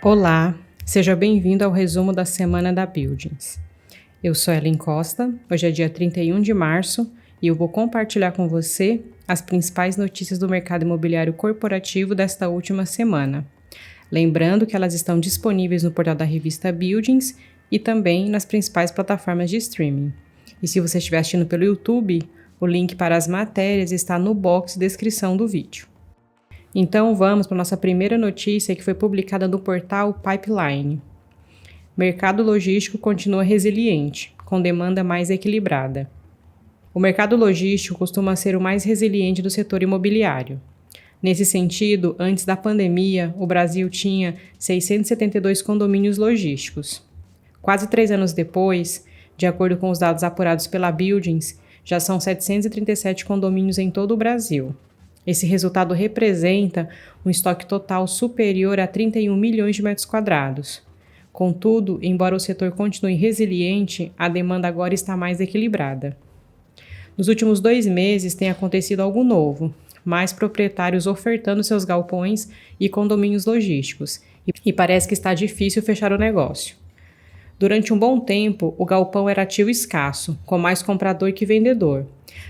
Olá, seja bem-vindo ao resumo da semana da Buildings. Eu sou Ellen Costa, hoje é dia 31 de março e eu vou compartilhar com você as principais notícias do mercado imobiliário corporativo desta última semana. Lembrando que elas estão disponíveis no portal da revista Buildings e também nas principais plataformas de streaming. E se você estiver assistindo pelo YouTube, o link para as matérias está no box de descrição do vídeo. Então vamos para a nossa primeira notícia que foi publicada no portal Pipeline. Mercado logístico continua resiliente, com demanda mais equilibrada. O mercado logístico costuma ser o mais resiliente do setor imobiliário. Nesse sentido, antes da pandemia, o Brasil tinha 672 condomínios logísticos. Quase 3 anos depois, de acordo com os dados apurados pela Buildings, já são 737 condomínios em todo o Brasil. Esse resultado representa um estoque total superior a 31 milhões de metros quadrados. Contudo, embora o setor continue resiliente, a demanda agora está mais equilibrada. Nos últimos 2 meses tem acontecido algo novo, mais proprietários ofertando seus galpões e condomínios logísticos, e parece que está difícil fechar o negócio. Durante um bom tempo, o galpão era ativo escasso, com mais comprador que vendedor.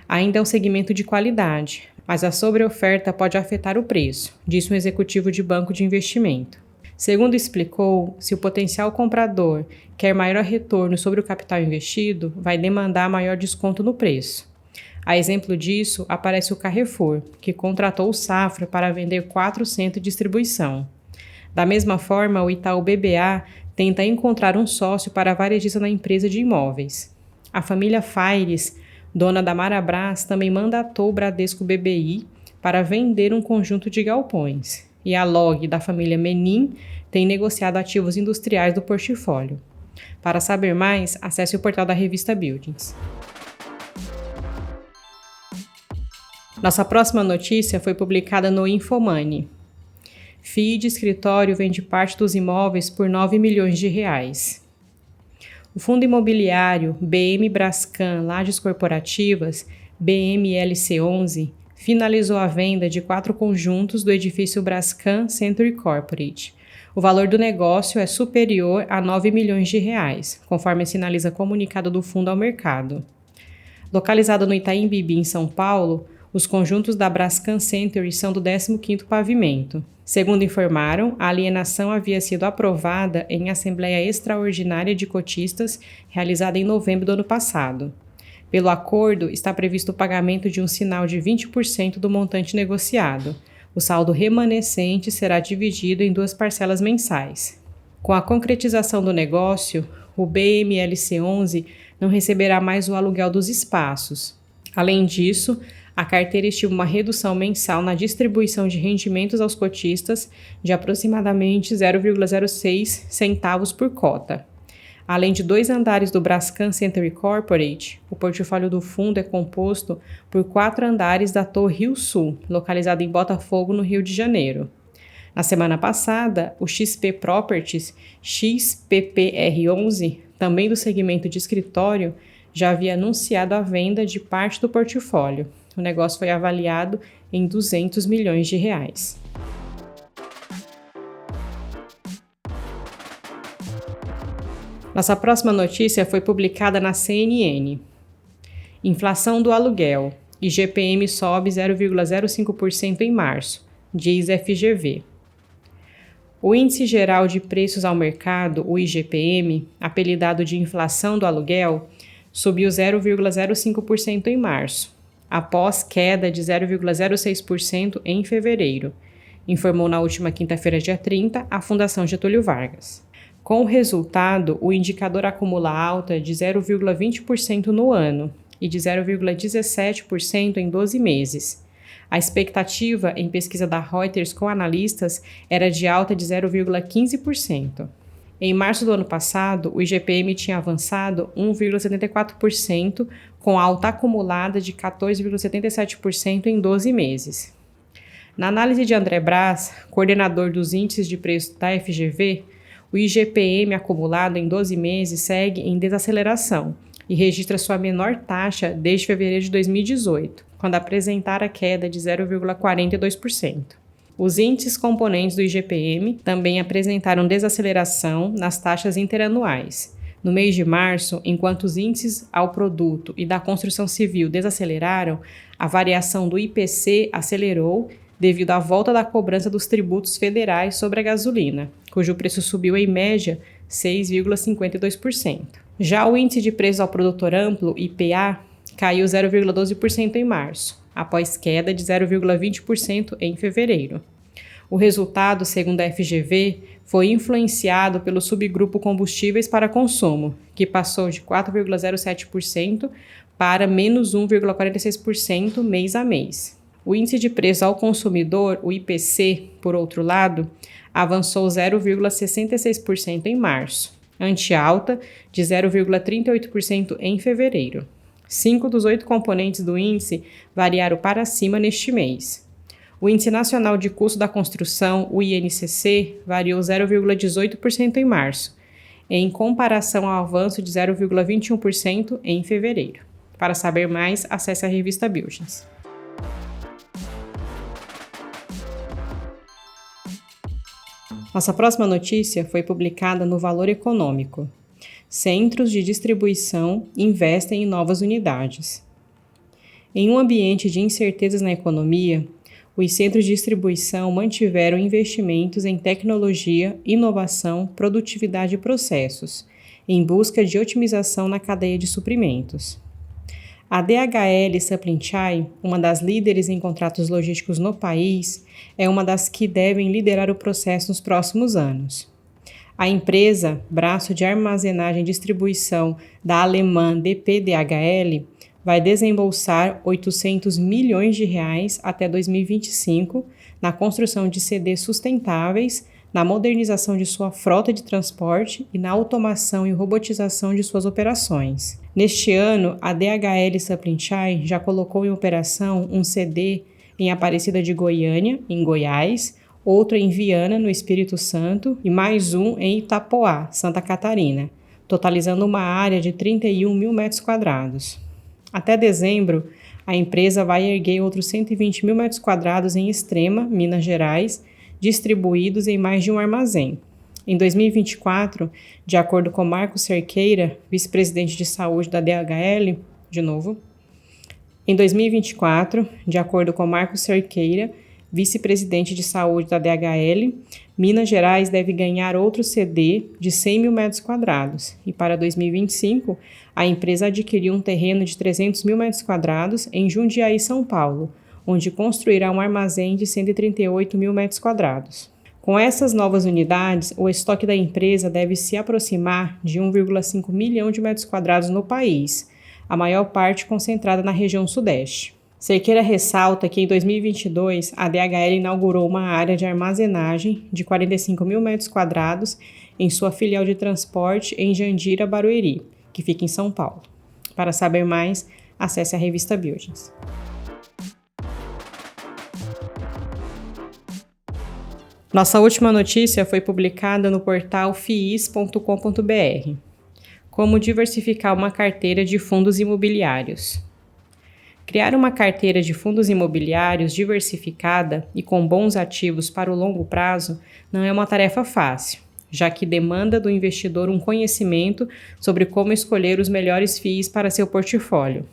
Ainda é um segmento de qualidade, mas a sobreoferta pode afetar o preço, disse um executivo de banco de investimento. Segundo explicou, se o potencial comprador quer maior retorno sobre o capital investido, vai demandar maior desconto no preço. A exemplo disso, aparece o Carrefour, que contratou o Safra para vender 4 centros de distribuição. Da mesma forma, o Itaú BBA tenta encontrar um sócio para a varejista na empresa de imóveis. A família Faires, dona da Marabras, também mandatou o Bradesco BBI para vender um conjunto de galpões. E a LOG da família Menin tem negociado ativos industriais do portfólio. Para saber mais, acesse o portal da revista Buildings. Nossa próxima notícia foi publicada no Infomoney. FII de escritório vende parte dos imóveis por 9 milhões de reais. O fundo imobiliário BM Brascan Lajes Corporativas, BMLC11, finalizou a venda de 4 conjuntos do edifício Brascan Century Corporate. O valor do negócio é superior a 9 milhões de reais, conforme sinaliza comunicado do fundo ao mercado. Localizado no Itaim Bibi, em São Paulo, os conjuntos da Brascan Century são do 15º pavimento. Segundo informaram, a alienação havia sido aprovada em Assembleia Extraordinária de Cotistas, realizada em novembro do ano passado. Pelo acordo, está previsto o pagamento de um sinal de 20% do montante negociado. O saldo remanescente será dividido em 2 parcelas mensais. Com a concretização do negócio, o BMLC11 não receberá mais o aluguel dos espaços. Além disso, a carteira estima uma redução mensal na distribuição de rendimentos aos cotistas de aproximadamente 0,06 centavos por cota. Além de 2 andares do Brascan Century Corporate, o portfólio do fundo é composto por 4 andares da Torre Rio Sul, localizada em Botafogo, no Rio de Janeiro. Na semana passada, o XP Properties, XPPR11, também do segmento de escritório, já havia anunciado a venda de parte do portfólio. O negócio foi avaliado em 200 milhões de reais. Nossa próxima notícia foi publicada na CNN. Inflação do aluguel. IGPM sobe 0,05% em março, diz FGV. O Índice Geral de Preços ao Mercado, o IGPM, apelidado de inflação do aluguel, subiu 0,05% em março, após queda de 0,06% em fevereiro, informou na última quinta-feira, dia 30, a Fundação Getúlio Vargas. Com o resultado, o indicador acumula alta de 0,20% no ano e de 0,17% em 12 meses. A expectativa em pesquisa da Reuters com analistas era de alta de 0,15%. Em março do ano passado, o IGPM tinha avançado 1,74%, com alta acumulada de 14,77% em 12 meses. Na análise de André Braz, coordenador dos índices de preço da FGV, o IGPM acumulado em 12 meses segue em desaceleração e registra sua menor taxa desde fevereiro de 2018, quando apresentara queda de 0,42%. Os índices componentes do IGPM também apresentaram desaceleração nas taxas interanuais. No mês de março, enquanto os índices ao produto e da construção civil desaceleraram, a variação do IPC acelerou devido à volta da cobrança dos tributos federais sobre a gasolina, cujo preço subiu em média 6,52%. Já o índice de preços ao produtor amplo, IPA, caiu 0,12% em março, após queda de 0,20% em fevereiro. O resultado, segundo a FGV, foi influenciado pelo subgrupo combustíveis para consumo, que passou de 4,07% para menos 1,46% mês a mês. O índice de preço ao consumidor, o IPC, por outro lado, avançou 0,66% em março, ante alta de 0,38% em fevereiro. 5 dos 8 componentes do índice variaram para cima neste mês. O Índice Nacional de Custo da Construção, o INCC, variou 0,18% em março, em comparação ao avanço de 0,21% em fevereiro. Para saber mais, acesse a revista Buildings. Nossa próxima notícia foi publicada no Valor Econômico. Centros de distribuição investem em novas unidades. Em um ambiente de incertezas na economia, os centros de distribuição mantiveram investimentos em tecnologia, inovação, produtividade e processos, em busca de otimização na cadeia de suprimentos. A DHL Supply Chain, uma das líderes em contratos logísticos no país, é uma das que devem liderar o processo nos próximos anos. A empresa, braço de armazenagem e distribuição da alemã DPDHL, vai desembolsar R$800 milhões até 2025 na construção de CDs sustentáveis, na modernização de sua frota de transporte e na automação e robotização de suas operações. Neste ano, a DHL Supply Chain já colocou em operação um CD em Aparecida de Goiânia, em Goiás, outro em Viana, no Espírito Santo, e mais um em Itapoá, Santa Catarina, totalizando uma área de 31 mil metros quadrados. Até dezembro, a empresa vai erguer outros 120 mil metros quadrados em Extrema, Minas Gerais, distribuídos em mais de um armazém. Em 2024, de acordo com Marcos Cerqueira, vice-presidente de saúde da DHL, Em 2024, de acordo com Marcos Cerqueira, vice-presidente de saúde da DHL, Minas Gerais deve ganhar outro CD de 100 mil metros quadrados e para 2025, a empresa adquiriu um terreno de 300 mil metros quadrados em Jundiaí, São Paulo, onde construirá um armazém de 138 mil metros quadrados. Com essas novas unidades, o estoque da empresa deve se aproximar de 1,5 milhão de metros quadrados no país, a maior parte concentrada na região sudeste. Cerqueira ressalta que em 2022 a DHL inaugurou uma área de armazenagem de 45 mil metros quadrados em sua filial de transporte em Jandira, Barueri, que fica em São Paulo. Para saber mais, acesse a revista Buildings. Nossa última notícia foi publicada no portal fiis.com.br. Como diversificar uma carteira de fundos imobiliários. Criar uma carteira de fundos imobiliários diversificada e com bons ativos para o longo prazo não é uma tarefa fácil, já que demanda do investidor um conhecimento sobre como escolher os melhores FIIs para seu portfólio.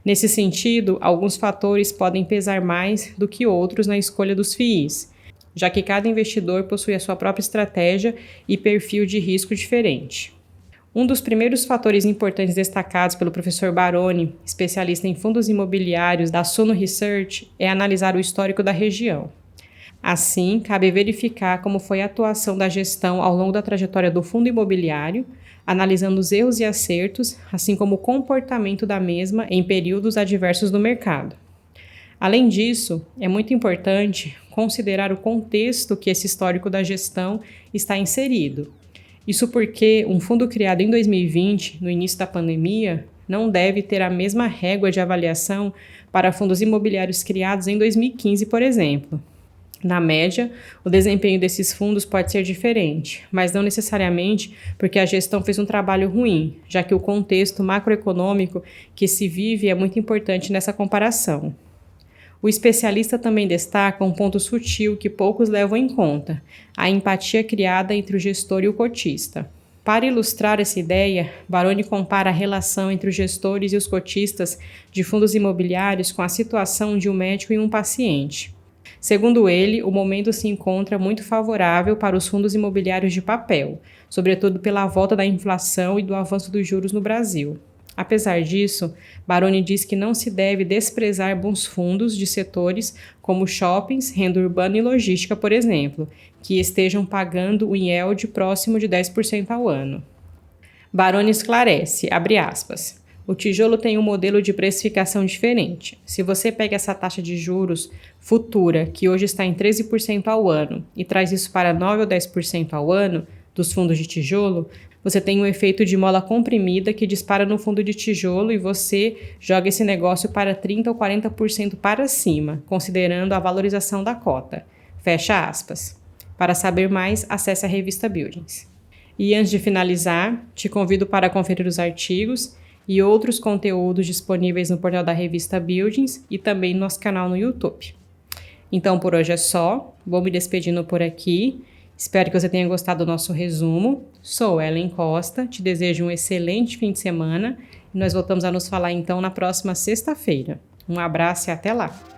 Nesse sentido, alguns fatores podem pesar mais do que outros na escolha dos FIIs, já que cada investidor possui a sua própria estratégia e perfil de risco diferente. Um dos primeiros fatores importantes destacados pelo professor Baroni, especialista em fundos imobiliários da Suno Research, é analisar o histórico da região. Assim, cabe verificar como foi a atuação da gestão ao longo da trajetória do fundo imobiliário, analisando os erros e acertos, assim como o comportamento da mesma em períodos adversos do mercado. Além disso, é muito importante considerar o contexto que esse histórico da gestão está inserido. Isso porque um fundo criado em 2020, no início da pandemia, não deve ter a mesma régua de avaliação para fundos imobiliários criados em 2015, por exemplo. Na média, o desempenho desses fundos pode ser diferente, mas não necessariamente porque a gestão fez um trabalho ruim, já que o contexto macroeconômico que se vive é muito importante nessa comparação. O especialista também destaca um ponto sutil que poucos levam em conta: a empatia criada entre o gestor e o cotista. Para ilustrar essa ideia, Baroni compara a relação entre os gestores e os cotistas de fundos imobiliários com a situação de um médico e um paciente. Segundo ele, o momento se encontra muito favorável para os fundos imobiliários de papel, sobretudo pela volta da inflação e do avanço dos juros no Brasil. Apesar disso, Baroni diz que não se deve desprezar bons fundos de setores como shoppings, renda urbana e logística, por exemplo, que estejam pagando um yield próximo de 10% ao ano. Baroni esclarece, abre aspas, o tijolo tem um modelo de precificação diferente. Se você pega essa taxa de juros futura, que hoje está em 13% ao ano, e traz isso para 9 ou 10% ao ano dos fundos de tijolo, você tem um efeito de mola comprimida que dispara no fundo de tijolo e você joga esse negócio para 30% ou 40% para cima, considerando a valorização da cota. Fecha aspas. Para saber mais, acesse a revista Buildings. E antes de finalizar, te convido para conferir os artigos e outros conteúdos disponíveis no portal da revista Buildings e também no nosso canal no YouTube. Então, por hoje é só. Vou me despedindo por aqui. Espero que você tenha gostado do nosso resumo. Sou Ellen Costa, te desejo um excelente fim de semana e nós voltamos a nos falar então na próxima sexta-feira. Um abraço e até lá!